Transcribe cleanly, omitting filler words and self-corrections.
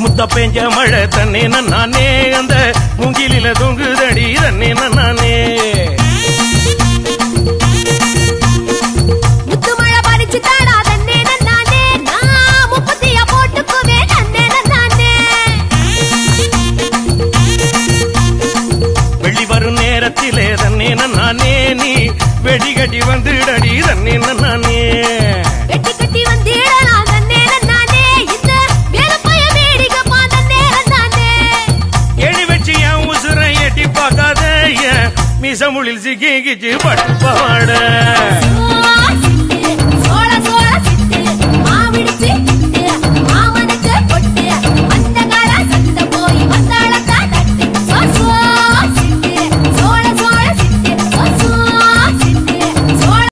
முத்த பெஞ்ச மழை தன்னே நானே அந்த மூங்கிலில தொங்குதடி தன்னே நானே முத்து மழை பறிச்சு தாடா தன்னே நானே நான் முப்பத்தியா போட்டுக்குவே தன்னே நானே வெள்ளி வரும் நேரத்திலே தன்னே நானே நீ வெடி கட்டி வந்துடடி தன்னே நானே வெட்டி கட்டி வந்திடலாம் தன்னே நானே இந்த வேலப்பைய வேடிக்கப்பா தன்னே நானே எடி வச்சு என் உசுரை எட்டி பார்க்காத மீசமுளில் சிக்கிச்சு பட்டு பாட